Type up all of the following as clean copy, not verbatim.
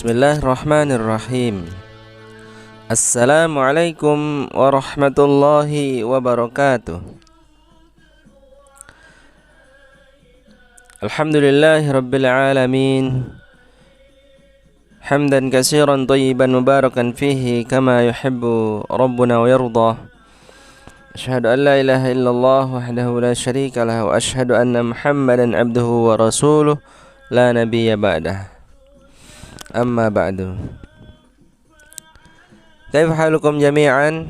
Bismillahirrahmanirrahim. Assalamualaikum warahmatullahi wabarakatuh. Alhamdulillahi rabbil alamin. Hamdan katsiran thayyiban mubarakan fihi kama yuhibbu rabbuna wa yardah. Asyhadu an la ilaha illallah wahdahu la syarika lah wa asyhadu anna Muhammadan abduhu wa rasuluh la nabiyya ba'dah. Amma ba'du. Kaifa halukum jami'an?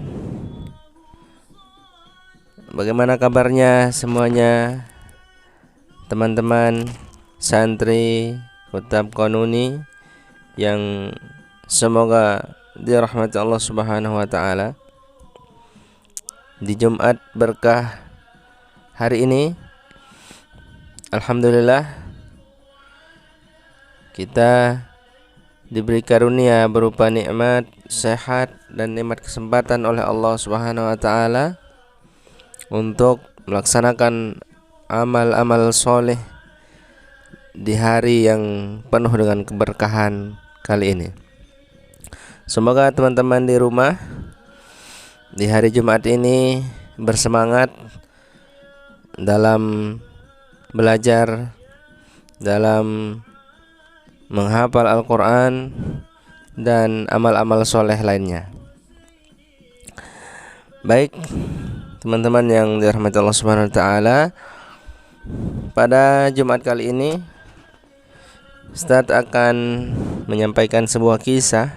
Bagaimana kabarnya semuanya? Teman-teman santri Kutab Qanuni yang semoga dirahmati Allah Subhanahu wa taala. Di Jumat berkah hari ini, alhamdulillah kita diberi karunia berupa nikmat sehat dan nikmat kesempatan oleh Allah Subhanahu wa taala untuk melaksanakan amal-amal soleh di hari yang penuh dengan keberkahan kali ini. Semoga teman-teman di rumah di hari Jumat ini bersemangat dalam belajar, dalam menghafal Al-Quran dan amal-amal soleh lainnya. Baik, teman-teman yang dirahmati Allah Subhanahu wa taala, pada Jumat kali ini Ustaz akan menyampaikan sebuah kisah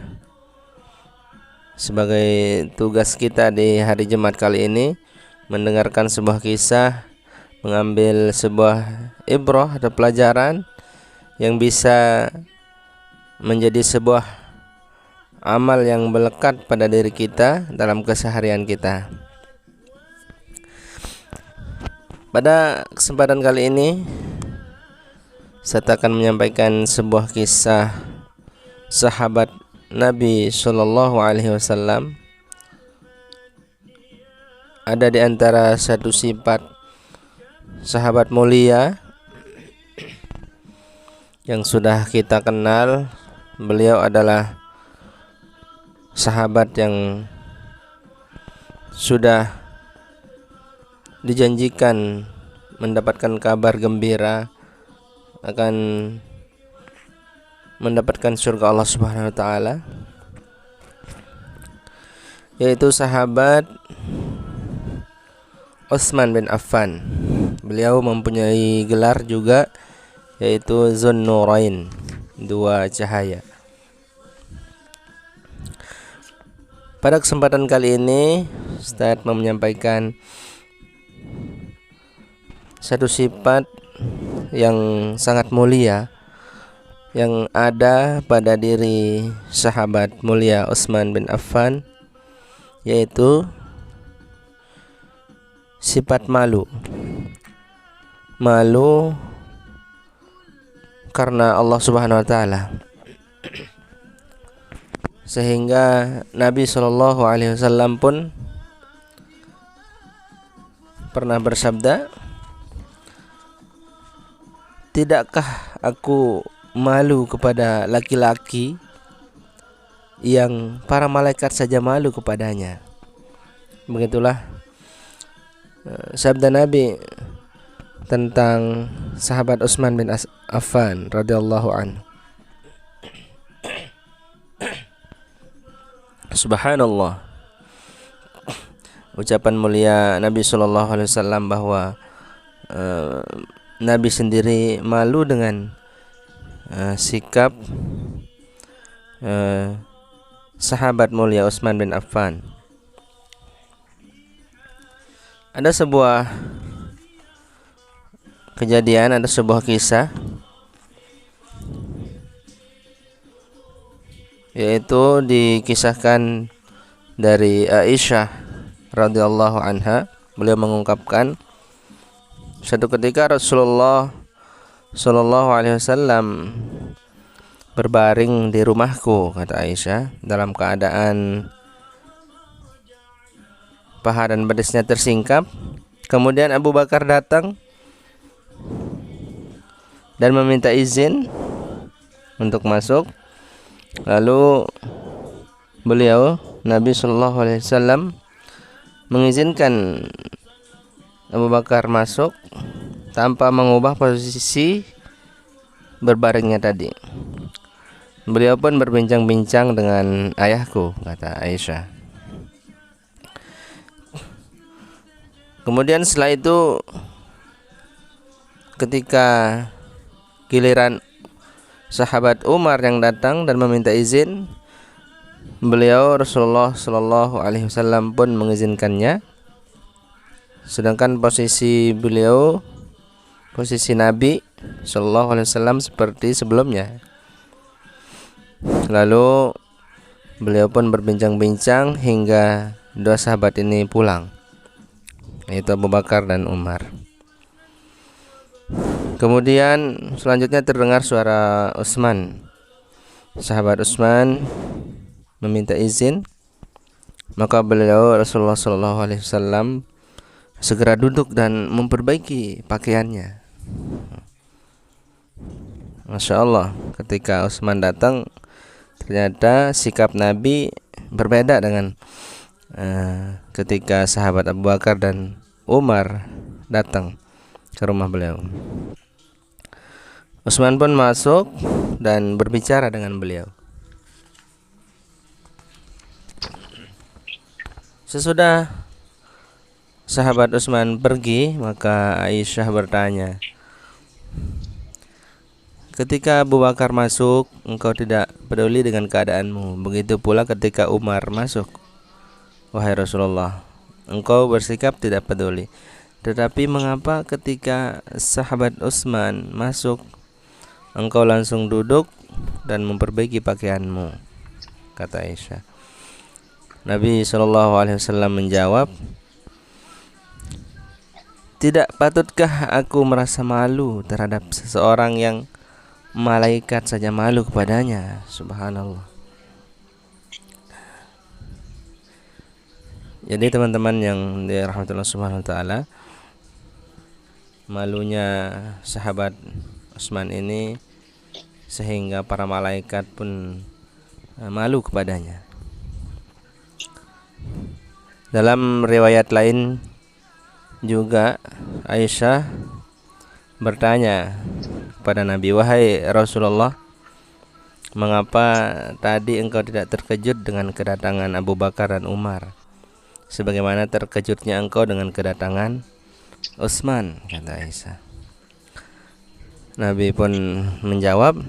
sebagai tugas kita di hari Jumat kali ini, mendengarkan sebuah kisah, mengambil sebuah ibrah atau pelajaran yang bisa menjadi sebuah amal yang melekat pada diri kita dalam keseharian kita. Pada kesempatan kali ini saya akan menyampaikan sebuah kisah sahabat Nabi Shallallahu Alaihi Wasallam. Ada di antara satu sifat sahabat mulia yang sudah kita kenal. Beliau adalah sahabat yang sudah dijanjikan mendapatkan kabar gembira akan mendapatkan surga Allah Subhanahu wa taala, yaitu sahabat Utsman bin Affan. Beliau mempunyai gelar juga yaitu Zunnurain, dua cahaya. Pada kesempatan kali ini Ustaz mau menyampaikan satu sifat yang sangat mulia yang ada pada diri sahabat mulia Utsman bin Affan, yaitu sifat malu. Malu karena Allah Subhanahu wa taala, sehingga Nabi Shallallahu Alaihi Wasallam pun pernah bersabda, "Tidakkah aku malu kepada laki-laki yang para malaikat saja malu kepadanya?" Begitulah sabda Nabi tentang sahabat Utsman bin Affan radhiyallahu anhu. Subhanallah, ucapan mulia Nabi sallallahu alaihi wasallam bahwa Nabi sendiri malu dengan sikap sahabat mulia Utsman bin Affan. Ada sebuah kejadian, ada sebuah kisah, yaitu dikisahkan dari Aisyah radhiyallahu anha. Beliau mengungkapkan, suatu ketika Rasulullah sallallahu alaihi wasallam berbaring di rumahku, kata Aisyah, dalam keadaan paha dan betisnya tersingkap. Kemudian Abu Bakar datang dan meminta izin untuk masuk. Lalu beliau Nabi Shallallahu Alaihi Wasallam mengizinkan Abu Bakar masuk tanpa mengubah posisi berbaringnya tadi. Beliau pun berbincang-bincang dengan ayahku, kata Aisyah. Kemudian setelah itu, ketika giliran sahabat Umar yang datang dan meminta izin, beliau Rasulullah Shallallahu Alaihi Wasallam pun mengizinkannya. Sedangkan posisi beliau, posisi Nabi Shallallahu Alaihi Wasallam seperti sebelumnya. Lalu beliau pun berbincang-bincang hingga dua sahabat ini pulang, yaitu Abu Bakar dan Umar. Kemudian selanjutnya terdengar suara Utsman. Sahabat Utsman meminta izin, maka beliau Rasulullah Shallallahu Alaihi Wasallam segera duduk dan memperbaiki pakaiannya. Masya Allah, ketika Utsman datang, ternyata sikap Nabi berbeda dengan ketika sahabat Abu Bakar dan Umar datang ke rumah beliau. Utsman pun masuk dan berbicara dengan beliau. Sesudah sahabat Utsman pergi, maka Aisyah bertanya, ketika Abu Bakar masuk, engkau tidak peduli dengan keadaanmu. Begitu pula ketika Umar masuk. Wahai Rasulullah, engkau bersikap tidak peduli. Tetapi mengapa ketika sahabat Utsman masuk, engkau langsung duduk dan memperbaiki pakaianmu? Kata Aisyah. Nabi SAW menjawab, tidak patutkah aku merasa malu terhadap seseorang yang malaikat saja malu kepadanya? Subhanallah. Jadi teman-teman yang dirahmati Allah Subhanahu wa taala, malunya sahabat Utsman ini sehingga para malaikat pun malu kepadanya. Dalam riwayat lain juga Aisyah bertanya kepada Nabi, wahai Rasulullah, mengapa tadi engkau tidak terkejut dengan kedatangan Abu Bakar dan Umar sebagaimana terkejutnya engkau dengan kedatangan Utsman? Kata Aisyah. Nabi pun menjawab,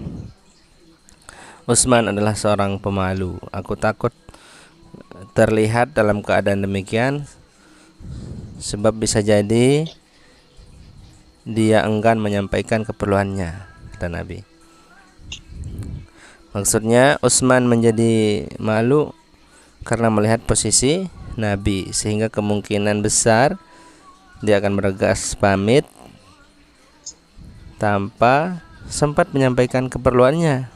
Utsman adalah seorang pemalu. Aku takut terlihat dalam keadaan demikian, sebab bisa jadi dia enggan menyampaikan keperluannya, kata Nabi. Maksudnya Utsman menjadi malu karena melihat posisi Nabi, sehingga kemungkinan besar dia akan bergegas pamit tanpa sempat menyampaikan keperluannya,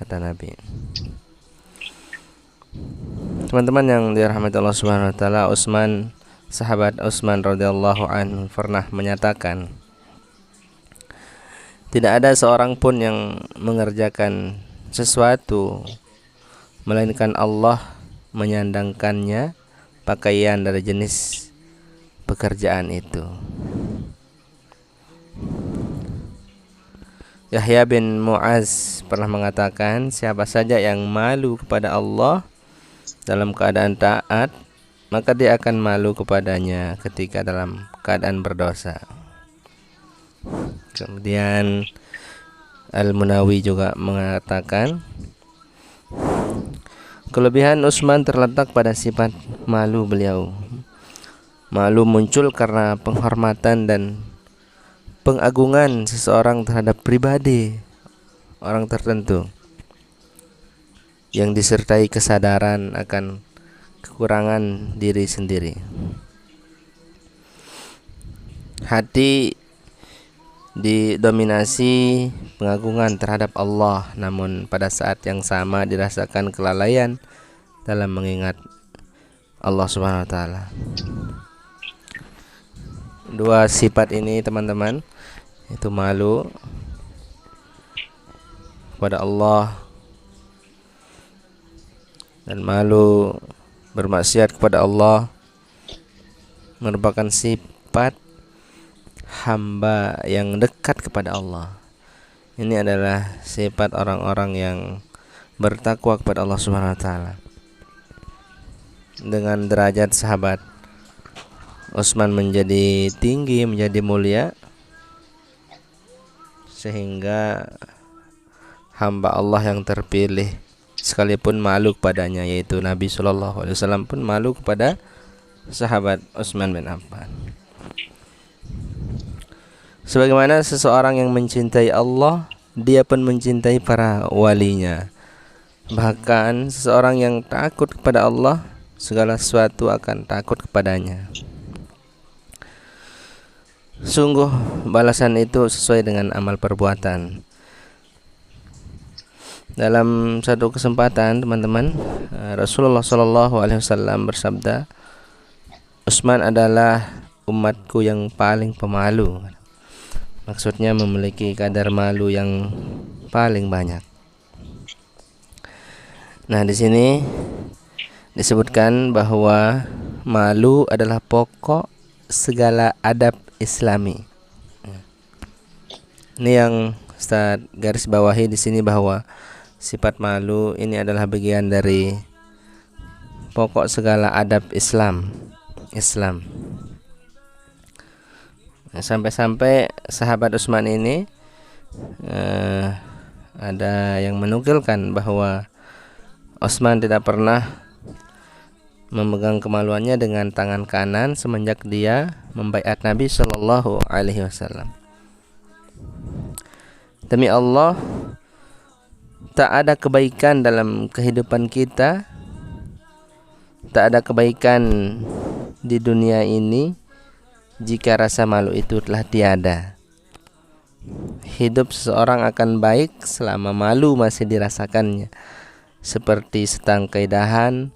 kata Nabi. Teman-teman yang dirahmati Allah Subhanahu wa taala, sahabat Utsman radhiyallahu anhu pernah menyatakan, tidak ada seorang pun yang mengerjakan sesuatu melainkan Allah menyandangkannya pakaian dari jenis pekerjaan itu. Yahya bin Mu'az pernah mengatakan, siapa saja yang malu kepada Allah dalam keadaan taat, maka dia akan malu kepadanya ketika dalam keadaan berdosa. Kemudian Al-Munawi juga mengatakan, kelebihan Utsman terletak pada sifat malu beliau. Malu muncul karena penghormatan dan pengagungan seseorang terhadap pribadi orang tertentu yang disertai kesadaran akan kekurangan diri sendiri. Hati didominasi pengagungan terhadap Allah, namun pada saat yang sama dirasakan kelalaian dalam mengingat Allah Subhanahu wa taala. Dua sifat ini teman-teman, itu malu kepada Allah dan malu bermaksiat kepada Allah merupakan sifat hamba yang dekat kepada Allah. Ini adalah sifat orang-orang yang bertakwa kepada Allah Subhanahu wa taala. Dengan derajat sahabat Utsman menjadi tinggi, menjadi mulia, sehingga hamba Allah yang terpilih sekalipun malu kepadanya, yaitu Nabi Shallallahu Alaihi Wasallam pun malu kepada sahabat Utsman bin Affan. Sebagaimana seseorang yang mencintai Allah, dia pun mencintai para walinya. Bahkan seseorang yang takut kepada Allah, segala sesuatu akan takut kepadanya. Sungguh balasan itu sesuai dengan amal perbuatan. Dalam satu kesempatan, teman-teman, Rasulullah Shallallahu Alaihi Wasallam bersabda, Utsman adalah umatku yang paling pemalu. Maksudnya memiliki kadar malu yang paling banyak. Nah, di sini disebutkan bahwa malu adalah pokok segala adab Islami. Ini yang Ustaz garis bawahi di sini, bahwa sifat malu ini adalah bagian dari pokok segala adab Islam. Nah, sampai-sampai sahabat Utsman ini ada yang menukilkan bahwa Utsman tidak pernah memegang kemaluannya dengan tangan kanan semenjak dia membaiat Nabi Shallallahu Alaihi Wasallam. Demi Allah, tak ada kebaikan dalam kehidupan kita, tak ada kebaikan di dunia ini jika rasa malu itu telah tiada. Hidup seseorang akan baik selama malu masih dirasakannya, seperti setangkai dahan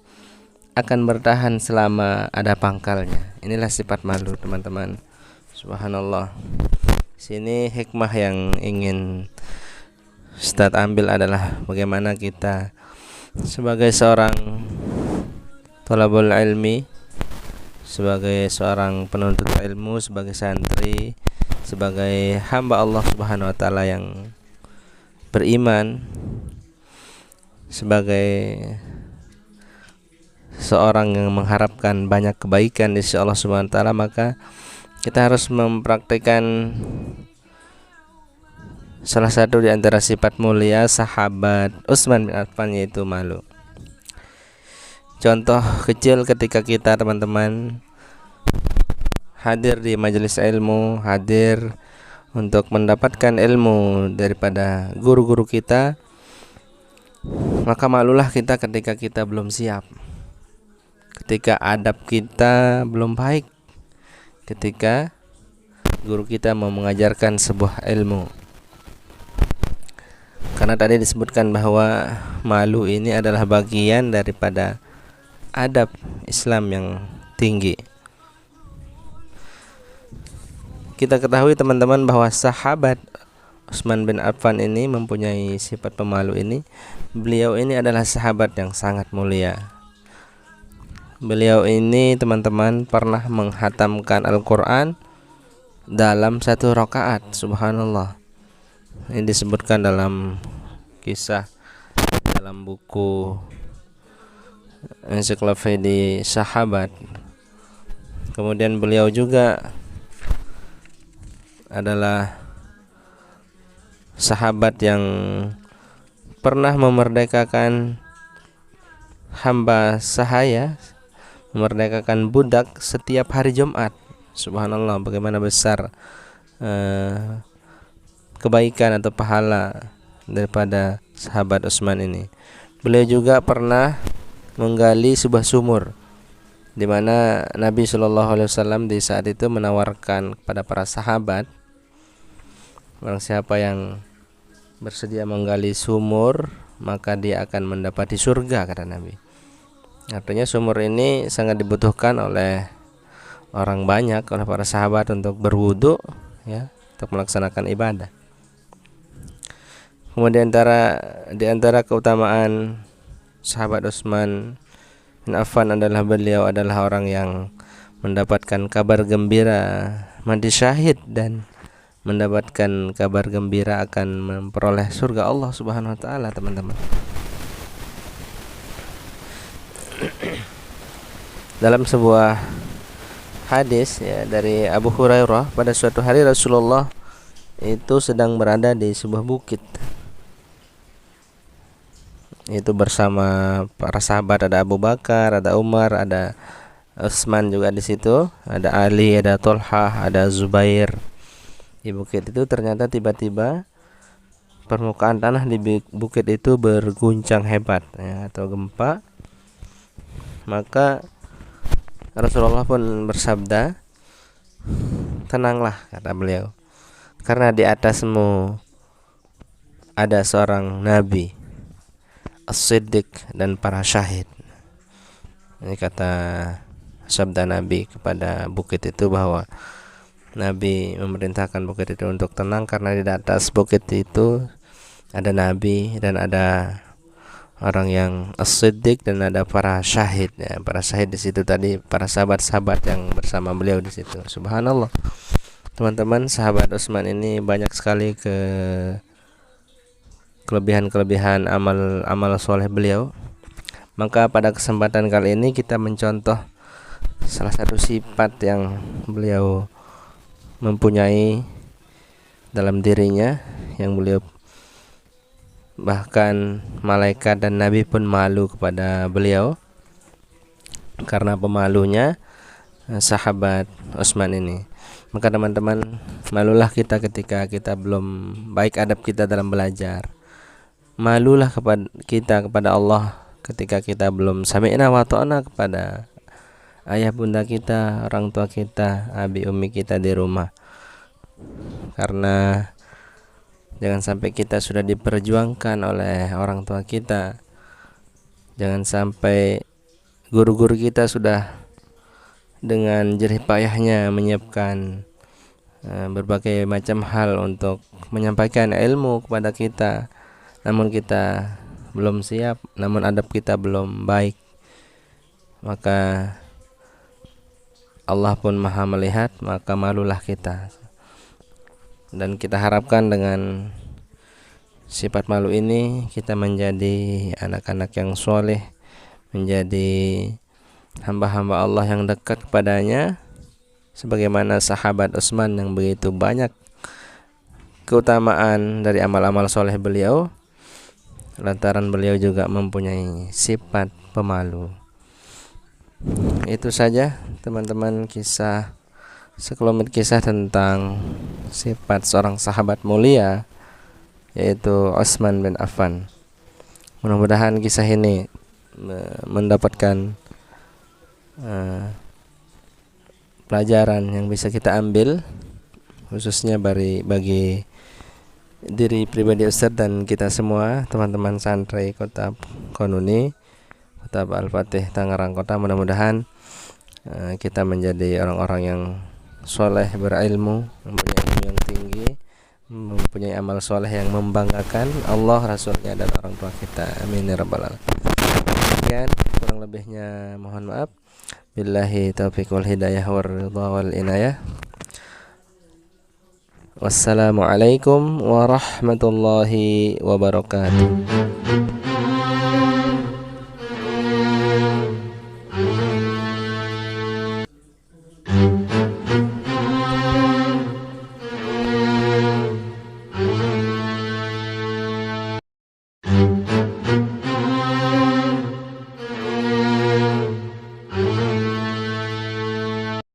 akan bertahan selama ada pangkalnya. Inilah sifat malu, teman-teman. Subhanallah. Sini hikmah yang ingin Ustaz ambil adalah bagaimana kita sebagai seorang thalabul ilmi, sebagai seorang penuntut ilmu, sebagai santri, sebagai hamba Allah Subhanahu wa taala yang beriman, sebagai seorang yang mengharapkan banyak kebaikan di sisi Allah Subhanahu wa taala, maka kita harus mempraktikkan salah satu di antara sifat mulia sahabat Utsman bin Affan, yaitu malu. Contoh kecil ketika kita, teman-teman, hadir di majelis ilmu, hadir untuk mendapatkan ilmu daripada guru-guru kita, maka malulah kita ketika kita belum siap, ketika adab kita belum baik, ketika guru kita mau mengajarkan sebuah ilmu. Karena tadi disebutkan bahwa malu ini adalah bagian daripada adab Islam yang tinggi. Kita ketahui, teman-teman, bahwa sahabat Utsman bin Affan ini mempunyai sifat pemalu ini. Beliau ini adalah sahabat yang sangat mulia. Beliau ini, teman-teman, pernah menghatamkan Al-Quran dalam satu rakaat. Subhanallah. Ini disebutkan dalam kisah dalam buku ensiklopedia sahabat. Kemudian beliau juga adalah sahabat yang pernah memerdekakan hamba sahaya, memerdekakan budak setiap hari Jumat. Subhanallah, bagaimana besar kebaikan atau pahala daripada sahabat Utsman ini. Beliau juga pernah menggali sebuah sumur, di mana Nabi Shallallahu Alaihi Wasallam di saat itu menawarkan kepada para sahabat, barang siapa yang bersedia menggali sumur, maka dia akan mendapati surga, kata Nabi. Artinya sumur ini sangat dibutuhkan oleh orang banyak, oleh para sahabat untuk berwudu, ya, untuk melaksanakan ibadah. Kemudian di antara keutamaan sahabat Utsman bin Affan adalah beliau adalah orang yang mendapatkan kabar gembira mati syahid dan mendapatkan kabar gembira akan memperoleh surga Allah Subhanahu wa taala, teman-teman. Dalam sebuah hadis ya dari Abu Hurairah, pada suatu hari Rasulullah itu sedang berada di sebuah bukit. Itu bersama para sahabat, ada Abu Bakar, ada Umar, ada Utsman juga di situ, ada Ali, ada Tolhah, ada Zubair. Di bukit itu ternyata tiba-tiba permukaan tanah di bukit itu berguncang hebat ya, atau gempa. Maka Rasulullah pun bersabda, "Tenanglah," kata beliau, "karena di atasmu ada seorang nabi, as-siddiq, dan para syahid." Ini kata sabda Nabi kepada bukit itu, bahwa Nabi memerintahkan bukit itu untuk tenang karena di atas bukit itu ada Nabi dan ada orang yang as-siddiq dan ada para syahid ya. Para syahid di situ tadi para sahabat-sahabat yang bersama beliau di situ. Subhanallah. Teman-teman, sahabat Utsman ini banyak sekali kelebihan-kelebihan amal soleh beliau. Maka pada kesempatan kali ini kita mencontoh salah satu sifat yang beliau mempunyai dalam dirinya, yang beliau bahkan malaikat dan nabi pun malu kepada beliau karena pemalunya sahabat Utsman ini. Maka teman-teman, malulah kita ketika kita belum baik adab kita dalam belajar. Malulah kepada Allah ketika kita belum sami'na wa ta'na kepada ayah bunda kita, orang tua kita, abi umi kita di rumah. Karena jangan sampai kita sudah diperjuangkan oleh orang tua kita. Jangan sampai guru-guru kita sudah dengan jerih payahnya menyiapkan berbagai macam hal untuk menyampaikan ilmu kepada kita, namun kita belum siap, namun adab kita belum baik. Maka Allah pun maha melihat, maka malulah kita. Dan kita harapkan dengan sifat malu ini kita menjadi anak-anak yang soleh, menjadi hamba-hamba Allah yang dekat kepadanya, sebagaimana sahabat Utsman yang begitu banyak keutamaan dari amal-amal soleh beliau, lantaran beliau juga mempunyai sifat pemalu. Itu saja teman-teman, sekelumit kisah tentang sifat seorang sahabat mulia, yaitu Utsman bin Affan. Mudah-mudahan kisah ini mendapatkan pelajaran yang bisa kita ambil, khususnya bagi diri pribadi Ustaz dan kita semua, teman-teman santri Kota Konuni, Kota Al-Fatih, Tangerang Kota. Mudah-mudahan kita menjadi orang-orang yang soleh, berilmu, mempunyai ilmu yang tinggi, mempunyai amal soleh yang membanggakan Allah, Rasulnya, dan orang tua kita. Amin ya rabbal alamin. Sekian, kurang lebihnya mohon maaf. Billahi taufiq wal hidayah war ridha wal inayah. Wassalamualaikum warahmatullahi wabarakatuh.